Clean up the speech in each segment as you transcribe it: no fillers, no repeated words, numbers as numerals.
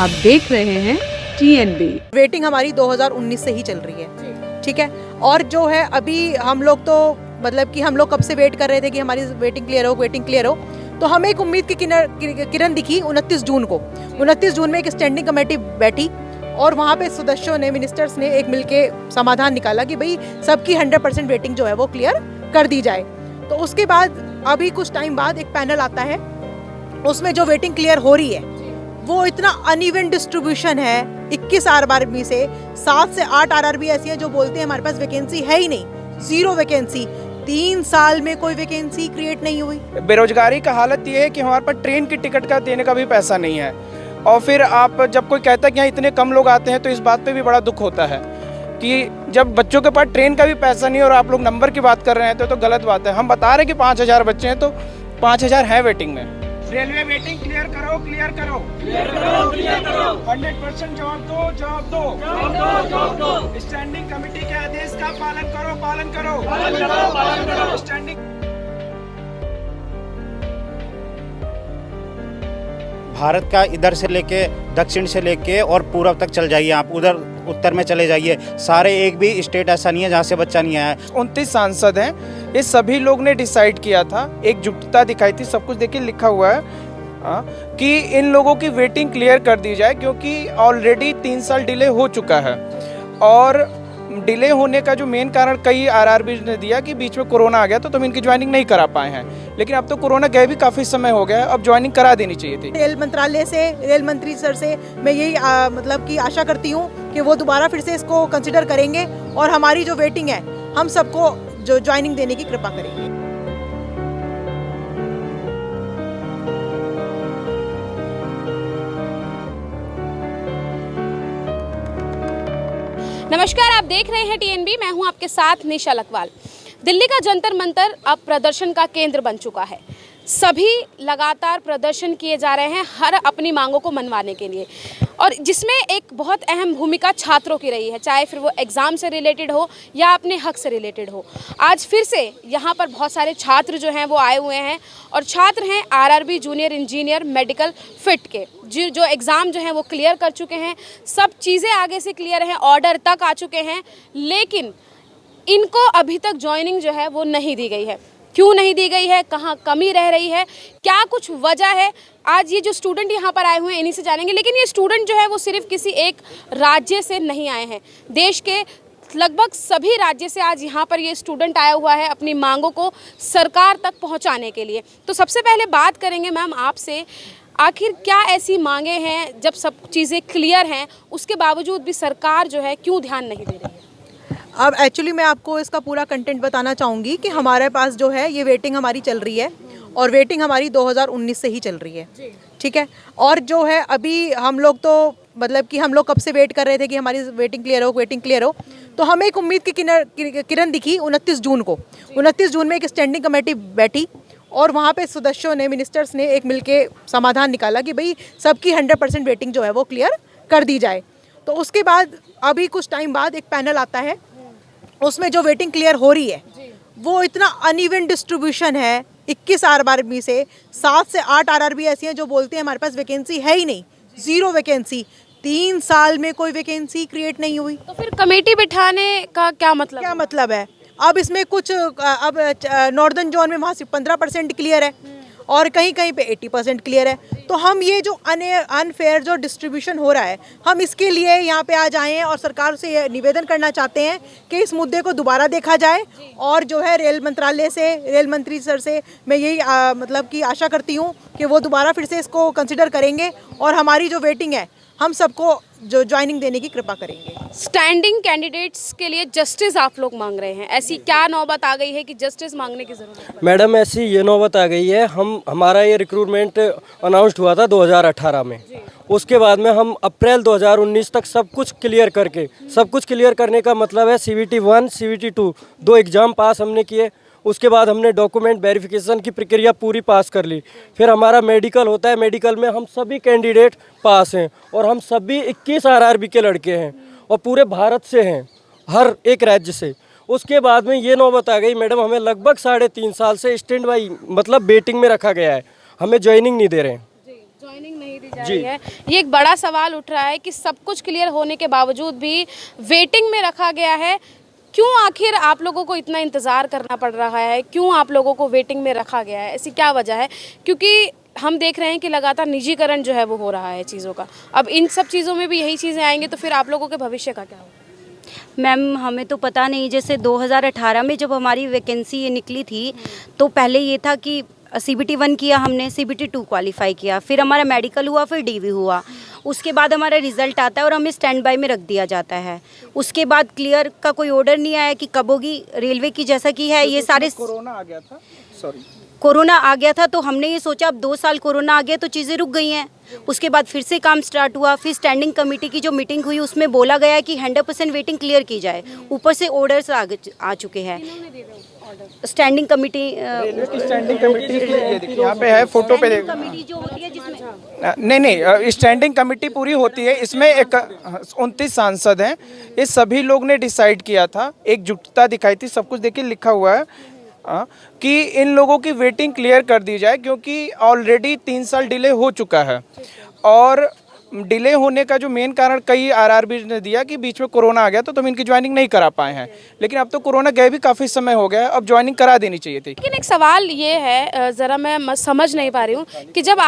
आप देख रहे हैं TNB। वेटिंग हमारी 2019 से ही चल रही है, ठीक है। और जो है अभी हम लोग तो मतलब कि हम लोग कब से वेट कर रहे थे कि हमारी वेटिंग क्लियर हो। तो हमें एक उम्मीद की किरण दिखी 29 जून को। 29 जून में एक स्टैंडिंग कमेटी बैठी और वहाँ पे सदस्यों ने, मिनिस्टर्स ने एक मिलके समाधान निकाला कि भाई सबकी 100% वेटिंग जो है वो क्लियर कर दी जाए। तो उसके बाद अभी कुछ टाइम बाद एक पैनल आता है, उसमें जो वेटिंग क्लियर हो रही है वो इतना अनइवन डिस्ट्रीब्यूशन है। 21 आरआरबी से 7 से 8 आरआरबी ऐसी हैं जो बोलते हैं हमारे पास वैकेंसी है ही नहीं, 0 वैकेंसी। 3 साल में कोई वैकेंसी क्रिएट नहीं हुई। बेरोजगारी का हालत ये है कि हमारे पास ट्रेन की टिकट का देने का भी पैसा नहीं है। और फिर आप जब कोई कहता है कि यहाँ इतने कम लोग आते हैं तो इस बात पे भी बड़ा दुख होता है कि जब बच्चों के पास ट्रेन का भी पैसा नहीं और आप लोग नंबर की बात कर रहे हैं तो गलत बात है। हम बता रहे हैं कि 5000 बच्चे हैं तो 5000 हैं वेटिंग में। रेलवे वेटिंग क्लियर करो 100% जवाब दो। स्टैंडिंग कमेटी के आदेश का पालन करो। स्टैंडिंग भारत का इधर से लेके दक्षिण से लेके और पूर्व तक चल जाइए, आप उधर उत्तर में चले जाइए, सारे एक भी स्टेट ऐसा नहीं है जहाँ से बच्चा नहीं आया। 29 सांसद हैं, ये सभी लोग ने डिसाइड किया था, एकजुटता दिखाई थी, सब कुछ देखिए लिखा हुआ है कि इन लोगों की वेटिंग क्लियर कर दी जाए क्योंकि ऑलरेडी 3 साल डिले हो चुका है। और डिले होने का जो मेन कारण कई आरआरबी ने दिया कि बीच में कोरोना आ गया तो तुम इनकी ज्वाइनिंग नहीं करा पाए हैं, लेकिन अब तो कोरोना गए भी काफ़ी समय हो गया है, अब ज्वाइनिंग करा देनी चाहिए थी। रेल मंत्रालय से, रेल मंत्री सर से मैं यही मतलब कि आशा करती हूँ कि वो दोबारा फिर से इसको कंसिडर करेंगे और हमारी जो वेटिंग है हम सबको जो ज्वाइनिंग देने की कृपा करेंगे। नमस्कार, आप देख रहे हैं TNB। मैं हूं आपके साथ निशा लखवाल। दिल्ली का जंतर मंतर अब प्रदर्शन का केंद्र बन चुका है। सभी लगातार प्रदर्शन किए जा रहे हैं हर अपनी मांगों को मनवाने के लिए, और जिसमें एक बहुत अहम भूमिका छात्रों की रही है, चाहे फिर वो एग्ज़ाम से रिलेटेड हो या अपने हक से रिलेटेड हो। आज फिर से यहाँ पर बहुत सारे छात्र जो हैं वो आए हुए हैं और छात्र हैं RRB junior engineer medical fit के, जो एग्ज़ाम जो हैं वो क्लियर कर चुके हैं, सब चीज़ें आगे से क्लियर हैं, ऑर्डर तक आ चुके हैं, लेकिन इनको अभी तक ज्वाइनिंग जो है वो नहीं दी गई है। क्यों नहीं दी गई है, कहाँ कमी रह रही है, क्या कुछ वजह है, आज ये जो स्टूडेंट यहाँ पर आए हुए हैं इन्हीं से जानेंगे। लेकिन ये स्टूडेंट जो है वो सिर्फ किसी एक राज्य से नहीं आए हैं, देश के लगभग सभी राज्य से आज यहाँ पर ये स्टूडेंट आया हुआ है अपनी मांगों को सरकार तक पहुँचाने के लिए। तो सबसे पहले बात करेंगे मैम आपसे, आखिर क्या ऐसी मांगे हैं जब सब चीज़ें क्लियर हैं उसके बावजूद भी सरकार जो है क्यों ध्यान नहीं दे रही है? अब एक्चुअली मैं आपको इसका पूरा कंटेंट बताना चाहूँगी कि हमारे पास जो है ये वेटिंग हमारी चल रही है और वेटिंग हमारी 2019 से ही चल रही है, ठीक है। और जो है अभी हम लोग तो मतलब कि हम लोग कब से वेट कर रहे थे कि हमारी वेटिंग क्लियर हो। तो हमें एक उम्मीद की किरण दिखी 29 जून को। 29 जून में एक स्टैंडिंग कमेटी बैठी और वहाँ पे सदस्यों ने, मिनिस्टर्स ने एक मिलके समाधान निकाला कि भाई सबकी 100% वेटिंग जो है वो क्लियर कर दी जाए। तो उसके बाद अभी कुछ टाइम बाद एक पैनल आता है, उसमें जो वेटिंग क्लियर हो रही है वो इतना अनइवन डिस्ट्रीब्यूशन है। 21 आरआरबी से 7 से 8 आरआरबी ऐसी हैं जो बोलते हैं हमारे पास वैकेंसी है ही नहीं, 0 वैकेंसी। 3 साल में कोई वैकेंसी क्रिएट नहीं हुई। तो फिर कमेटी बिठाने का क्या मतलब है? अब इसमें कुछ अब नॉर्दर्न जोन में वहाँ से 15% क्लियर है और कहीं कहीं पे 80% क्लियर है। तो हम ये जो अनफेयर जो डिस्ट्रीब्यूशन हो रहा है, हम इसके लिए यहाँ पे आ जाए हैं और सरकार से ये निवेदन करना चाहते हैं कि इस मुद्दे को दोबारा देखा जाए। और जो है रेल मंत्रालय से, रेल मंत्री सर से मैं यही मतलब कि आशा करती हूँ कि वो दोबारा फिर से इसको कंसिडर करेंगे और हमारी जो वेटिंग है हम सबको जो ज्वाइनिंग देने की कृपा करेंगे। स्टैंडिंग कैंडिडेट्स के लिए जस्टिस आप लोग मांग रहे हैं, ऐसी क्या नौबत आ गई है कि जस्टिस मांगने की जरूरत है? मैडम ऐसी ये नौबत आ गई है, हमारा ये रिक्रूटमेंट अनाउंस्ड हुआ था 2018 में। उसके बाद में हम अप्रैल 2019 तक सब कुछ क्लियर करने का मतलब है CVT 1 CVT 2 2 एग्ज़ाम पास हमने किए। उसके बाद हमने डॉक्यूमेंट वेरिफिकेशन की प्रक्रिया पूरी पास कर ली। फिर हमारा मेडिकल होता है, मेडिकल में हम सभी कैंडिडेट पास हैं और हम सभी 21 आरआरबी के लड़के हैं और पूरे भारत से हैं, हर एक राज्य से। उसके बाद में ये नौबत आ गई मैडम, हमें लगभग 3.5 साल से स्टैंड बाई मतलब वेटिंग में रखा गया है, हमें ज्वाइनिंग नहीं दे रहे हैं। ज्वाइनिंग नहीं दी जा रही है। ये एक बड़ा सवाल उठ रहा है कि सब कुछ क्लियर होने के बावजूद भी वेटिंग में रखा गया है। क्यों आखिर आप लोगों को इतना इंतज़ार करना पड़ रहा है? क्यों आप लोगों को वेटिंग में रखा गया है? ऐसी क्या वजह है? क्योंकि हम देख रहे हैं कि लगातार निजीकरण जो है वो हो रहा है चीज़ों का। अब इन सब चीज़ों में भी यही चीज़ें आएंगी तो फिर आप लोगों के भविष्य का क्या होगा? मैम हमें तो पता नहीं, जैसे 2018 में जब हमारी वैकेंसी ये निकली थी तो पहले ये था कि CBT 1 किया हमने, CBT 2 क्वालिफाई किया, फिर हमारा मेडिकल हुआ, फिर DV हुआ, उसके बाद हमारा रिज़ल्ट आता है और हमें स्टैंड बाय में रख दिया जाता है। उसके बाद क्लियर का कोई ऑर्डर नहीं आया कि कब होगी। रेलवे की जैसा कि है ये सारे कोरोना आ गया था, सॉरी कोरोना आ गया था तो हमने ये सोचा अब 2 साल कोरोना आ गया तो चीज़ें रुक गई हैं। उसके बाद फिर से काम स्टार्ट हुआ, फिर स्टैंडिंग कमेटी की जो मीटिंग हुई उसमें बोला गया कि 100% वेटिंग क्लियर की जाए। ऊपर से ऑर्डर्स आ चुके हैं। स्टैंडिंग कमेटी स्टैंडिंग कमेटी ये देखिए यहाँ पे है, फोटो पे देखो। कमेटी जो होती है जिसमें नहीं, स्टैंडिंग कमेटी पूरी होती है। इसमें 29 सांसद हैं। ये सभी लोग ने डिसाइड किया था, एकजुटता दिखाई थी, सब कुछ देखिए लिखा हुआ है कि इन लोगों की वेटिंग क्लियर कर दी जाए क्योंकि ऑलरेडी 3 साल डिले हो चुका है। और डिले होने का जो मेन कारण कई आरआरबी ने दिया कि बीच में कोरोना आ गया तो तुम इनकी ज्वाइनिंग नहीं करा पाए हैं, लेकिन अब तो कोरोना गए भी काफ़ी समय हो गया, अब ज्वाइनिंग करा देनी चाहिए थी। लेकिन एक सवाल ये है, ज़रा मैं समझ नहीं पा रही हूँ कि जब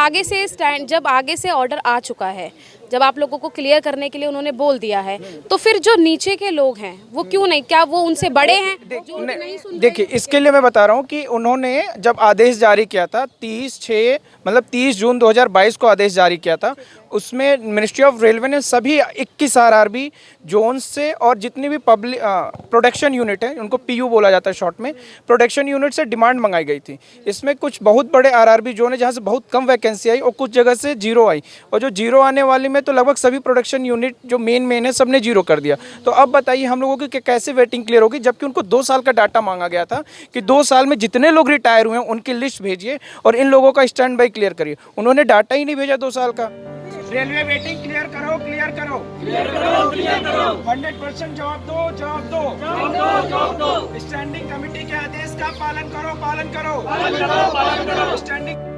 आगे से ऑर्डर आ चुका है, जब आप लोगों को क्लियर करने के लिए उन्होंने बोल दिया है, तो फिर जो नीचे के लोग हैं वो क्यों नहीं, क्या वो उनसे बड़े हैं? देखिए इसके लिए मैं बता रहा हूँ कि उन्होंने जब आदेश जारी किया था 30 जून 2022 को आदेश जारी किया था, उसमें मिनिस्ट्री ऑफ रेलवे ने सभी 21 आरआरबी जोन से और जितनी भी पब्लिक प्रोडक्शन यूनिट है, उनको PU बोला जाता है शॉर्ट में, प्रोडक्शन यूनिट से डिमांड मंगाई गई थी। इसमें कुछ बहुत बड़े आरआरबी जोन है जहाँ से बहुत कम वैकेंसी आई और कुछ जगह से जीरो आई, और जो जीरो आने वाली में तो लगभग सभी प्रोडक्शन यूनिट जो मेन है सब ने जीरो कर दिया। तो अब बताइए हम लोगों की कैसे वेटिंग क्लियर होगी, जबकि उनको 2 साल का डाटा मांगा गया था कि 2 साल में जितने लोग रिटायर हुए हैं उनकी लिस्ट भेजिए और इन लोगों का स्टैंड बाई क्लियर करिए। उन्होंने डाटा ही नहीं भेजा 2 साल का। रेलवे वेटिंग क्लियर करो, क्लियर करो, क्लियर करो, क्लियर करो, 100% जवाब दो, जवाब दो, जवाब दो, जवाब दो। स्टैंडिंग कमेटी के आदेश का पालन करो, पालन करो, पालन करो, पालन करो। स्टैंडिंग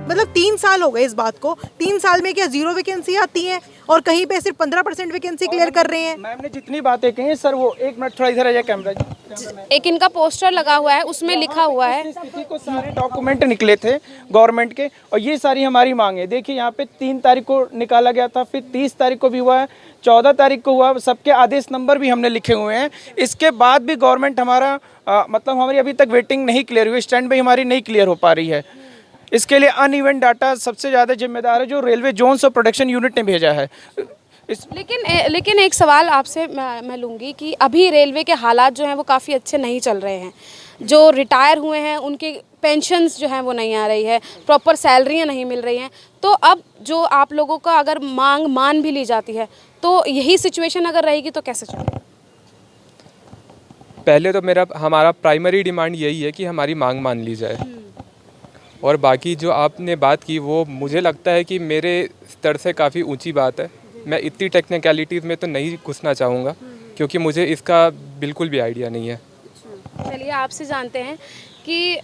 मतलब 3 साल हो गए इस बात को। 3 साल में क्या 0 वैकेंसी आती है और कहीं पे सिर्फ 15% वैकेंसी क्लियर कर रहे हैं। मैम ने जितनी बातें कही हैं सर, वो एक मिनट थोड़ा इधर आ जाए कैमरा जी। एक इनका पोस्टर लगा हुआ है, उसमें लिखा हुआ है स्थिति को सारे डॉक्यूमेंट निकले थे गवर्नमेंट के और ये सारी हमारी मांग है। देखिए यहाँ पे 3 तारीख को निकाला गया था, फिर 30 तारीख को भी हुआ है, 14 तारीख को हुआ, सबके आदेश नंबर भी हमने लिखे हुए हैं। इसके बाद भी गवर्नमेंट हमारा मतलब हमारी अभी तक वेटिंग नहीं क्लियर हुई, स्टैंड बाई हमारी नहीं क्लियर हो पा रही है। इसके लिए अनइवन डाटा सबसे ज़्यादा जिम्मेदार है जो रेलवे जोन्स और प्रोडक्शन यूनिट ने भेजा है। लेकिन एक सवाल आपसे मैं लूँगी कि अभी रेलवे के हालात जो हैं वो काफ़ी अच्छे नहीं चल रहे हैं। जो रिटायर हुए हैं उनके पेंशन्स जो हैं वो नहीं आ रही है, प्रॉपर सैलरियाँ नहीं मिल रही हैं। तो अब जो आप लोगों का अगर मांग मान भी ली जाती है तो यही सिचुएशन अगर रहेगी तो कैसे चलेगा? पहले तो हमारा प्राइमरी डिमांड यही है कि हमारी मांग मान ली जाए, और बाकी जो आपने बात की वो मुझे लगता है कि मेरे स्तर से काफ़ी ऊंची बात है। मैं इतनी टेक्निकलिटीज़ में तो नहीं घुसना चाहूँगा क्योंकि मुझे इसका बिल्कुल भी आइडिया नहीं है। चलिए आपसे जानते हैं कि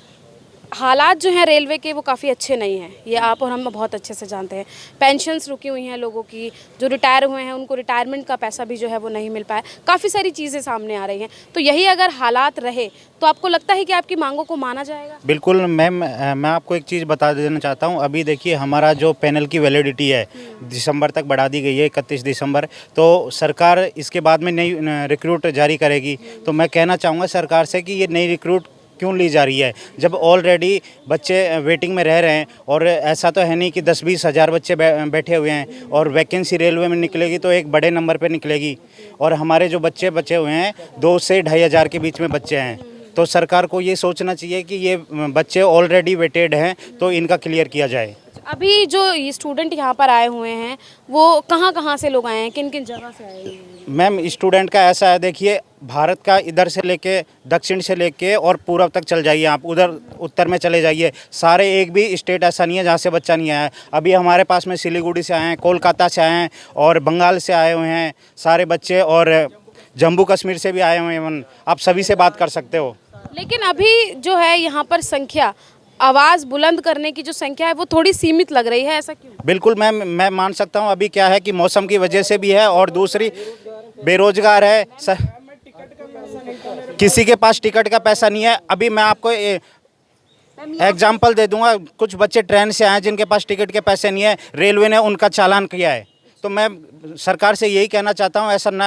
हालात जो हैं रेलवे के वो काफ़ी अच्छे नहीं हैं, ये आप और हम बहुत अच्छे से जानते हैं। पेंशन्स रुकी हुई हैं लोगों की, जो रिटायर हुए हैं उनको रिटायरमेंट का पैसा भी जो है वो नहीं मिल पाया, काफ़ी सारी चीज़ें सामने आ रही हैं। तो यही अगर हालात रहे तो आपको लगता है कि आपकी मांगों को माना जाएगा? बिल्कुल मैम, मैं आपको एक चीज़ बता देना चाहता हूँ। अभी देखिए हमारा जो पैनल की वैलिडिटी है दिसंबर तक बढ़ा दी गई है, 31 दिसंबर। तो सरकार इसके बाद में नई रिक्रूट जारी करेगी। तो मैं कहना चाहूँगा सरकार से कि ये नई रिक्रूट क्यों ली जा रही है जब ऑलरेडी बच्चे वेटिंग में रह रहे हैं। और ऐसा तो है नहीं कि 10-20 हज़ार बच्चे बैठे हुए हैं, और वैकेंसी रेलवे में निकलेगी तो एक बड़े नंबर पे निकलेगी। और हमारे जो बच्चे बचे हुए हैं 2 से 2.5 हज़ार के बीच में बच्चे हैं। तो सरकार को ये सोचना चाहिए कि ये बच्चे ऑलरेडी वेटेड हैं तो इनका क्लियर किया जाए। अभी जो ये स्टूडेंट यहाँ पर आए हुए हैं वो कहाँ से लोग आए हैं, किन किन जगह से आए हैं? मैम स्टूडेंट का ऐसा है, देखिए भारत का इधर से लेके दक्षिण से लेके और पूर्व तक चल जाइए आप, उधर उत्तर में चले जाइए, सारे एक भी स्टेट ऐसा नहीं है जहाँ से बच्चा नहीं आया है। अभी हमारे पास में सिलीगुड़ी से आए हैं, कोलकाता से आए हैं और बंगाल से आए हुए हैं सारे बच्चे, और जम्मू कश्मीर से भी आए हुए हैं। आप सभी से बात कर सकते हो। लेकिन अभी जो है यहाँ पर संख्या, आवाज़ बुलंद करने की जो संख्या है वो थोड़ी सीमित लग रही है, ऐसा क्यों? बिल्कुल मैं मान सकता हूँ। अभी क्या है कि मौसम की वजह से भी है और दूसरी बेरोजगार है किसी के पास टिकट का पैसा नहीं है। अभी मैं आपको एग्जाम्पल दे दूंगा, कुछ बच्चे ट्रेन से आए जिनके पास टिकट के पैसे नहीं है, रेलवे ने उनका चालान किया है। तो मैं सरकार से यही कहना चाहता हूँ, ऐसा ना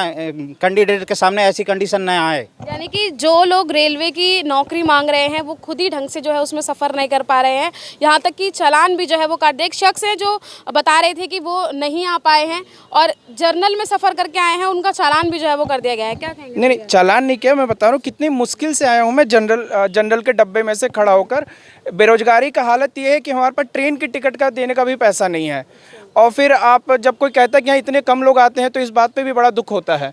कैंडिडेट के सामने ऐसी कंडीशन ना आए। यानी कि जो लोग रेलवे की नौकरी मांग रहे हैं वो खुद ही ढंग से जो है उसमें सफ़र नहीं कर पा रहे हैं, यहाँ तक कि चालान भी जो है वो काट दे। एक शख्स हैं जो बता रहे थे कि वो नहीं आ पाए हैं और जर्नल में सफ़र करके आए हैं, उनका चालान भी जो है वो कर दिया गया है। क्या कहेंगे? नहीं, चालान नहीं किया, मैं बता रहा हूँ कितनी मुश्किल से आया हूँ मैं जनरल के डब्बे में से खड़ा होकर। बेरोजगारी का हालत ये है कि हमारे पास ट्रेन की टिकट का देने का भी पैसा नहीं है। और फिर आप जब कोई कहता है कि यहाँ इतने कम लोग आते हैं तो इस बात पे भी बड़ा दुख होता है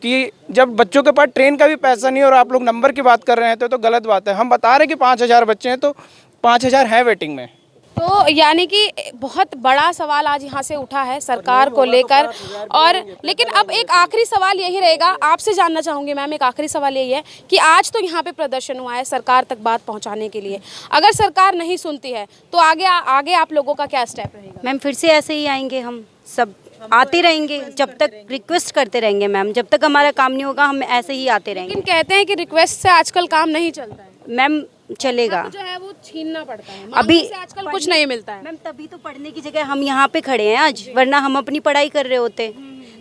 कि जब बच्चों के पास ट्रेन का भी पैसा नहीं और आप लोग नंबर की बात कर रहे हैं तो गलत बात है। हम बता रहे हैं कि 5000 बच्चे हैं तो 5000 हैं वेटिंग में। तो यानी कि बहुत बड़ा सवाल आज यहाँ से उठा है सरकार को लेकर। और लेकिन अब एक आखिरी सवाल यही रहेगा, आपसे जानना चाहूँगी मैम, एक आखिरी सवाल यही है कि आज तो यहाँ पे प्रदर्शन हुआ है सरकार तक बात पहुँचाने के लिए, अगर सरकार नहीं सुनती है तो आगे आप लोगों का क्या स्टेप रहेगा? मैम फिर से ऐसे ही आएंगे, हम सब आते रहेंगे, जब तक रिक्वेस्ट करते रहेंगे मैम, जब तक हमारा काम नहीं होगा हम ऐसे ही आते रहेंगे। लेकिन कहते हैं कि रिक्वेस्ट से आजकल काम नहीं चलता है मैम, चलेगा जो है वो छीनना पड़ता है, अभी से आजकल कुछ नहीं मिलता है। मैम तभी तो पढ़ने की जगह हम यहाँ पे खड़े हैं आज, वरना हम अपनी पढ़ाई कर रहे होते।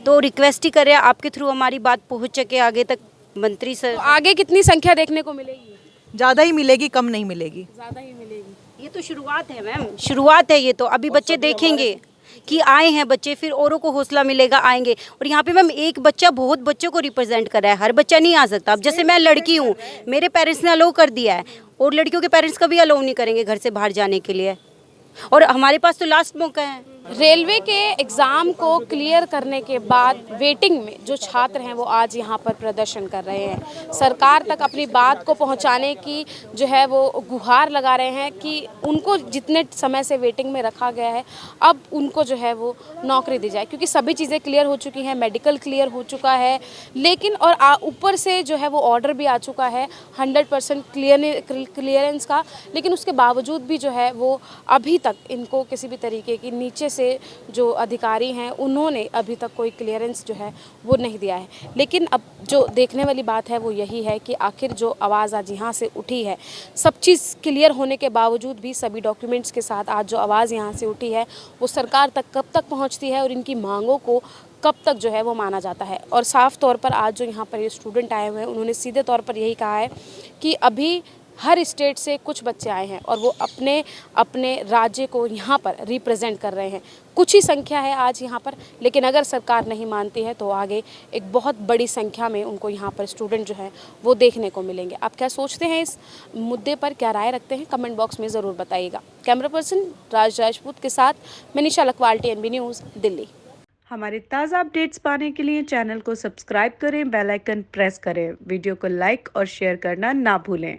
तो रिक्वेस्ट ही कर रहे हैं, आपके थ्रू हमारी बात पहुँच सके आगे तक मंत्री सर। तो आगे कितनी संख्या देखने को मिलेगी? ज़्यादा ही मिलेगी, कम नहीं मिलेगी। ज़्यादा ही मिलेगी। ये तो शुरुआत है मैम, शुरुआत है ये तो। अभी बच्चे देखेंगे कि आए हैं बच्चे, फिर औरों को हौसला मिलेगा, आएंगे। और यहाँ पे मैम एक बच्चा बहुत बच्चों को रिप्रेजेंट कर रहा है, हर बच्चा नहीं आ सकता। अब जैसे मैं लड़की हूँ, मेरे पेरेंट्स ने अलाउ कर दिया है और लड़कियों के पेरेंट्स कभी अलाउ नहीं करेंगे घर से बाहर जाने के लिए, और हमारे पास तो लास्ट मौका है। रेलवे के एग्ज़ाम को क्लियर करने के बाद वेटिंग में जो छात्र हैं वो आज यहाँ पर प्रदर्शन कर रहे हैं, सरकार तक अपनी बात को पहुँचाने की जो है वो गुहार लगा रहे हैं कि उनको जितने समय से वेटिंग में रखा गया है अब उनको जो है वो नौकरी दी जाए, क्योंकि सभी चीज़ें क्लियर हो चुकी हैं, मेडिकल क्लियर हो चुका है, लेकिन और ऊपर से जो है वो ऑर्डर भी आ चुका है 100% क्लियरेंस का, लेकिन उसके बावजूद भी जो है वो अभी तक इनको किसी भी तरीके की नीचे से जो अधिकारी हैं उन्होंने अभी तक कोई क्लियरेंस जो है वो नहीं दिया है। लेकिन अब जो देखने वाली बात है वो यही है कि आखिर जो आवाज़ आज यहाँ से उठी है, सब चीज़ क्लियर होने के बावजूद भी सभी डॉक्यूमेंट्स के साथ आज जो आवाज़ यहाँ से उठी है वो सरकार तक कब तक पहुँचती है और इनकी मांगों को कब तक जो है वो माना जाता है। और साफ तौर पर आज जो यहाँ पर ये स्टूडेंट आए हुए हैं उन्होंने सीधे तौर पर यही कहा है कि अभी हर स्टेट से कुछ बच्चे आए हैं और वो अपने अपने राज्य को यहाँ पर रिप्रेजेंट कर रहे हैं। कुछ ही संख्या है आज यहाँ पर, लेकिन अगर सरकार नहीं मानती है तो आगे एक बहुत बड़ी संख्या में उनको यहाँ पर स्टूडेंट जो है वो देखने को मिलेंगे। आप क्या सोचते हैं इस मुद्दे पर, क्या राय रखते हैं, कमेंट बॉक्स में ज़रूर बताइएगा। कैमरा पर्सन राजपूत के साथ मैं निशा लखवाल, TNB न्यूज़, दिल्ली। हमारे ताज़ा अपडेट्स पाने के लिए चैनल को सब्सक्राइब करें, बेल आइकन प्रेस करें, वीडियो को लाइक और शेयर करना ना भूलें।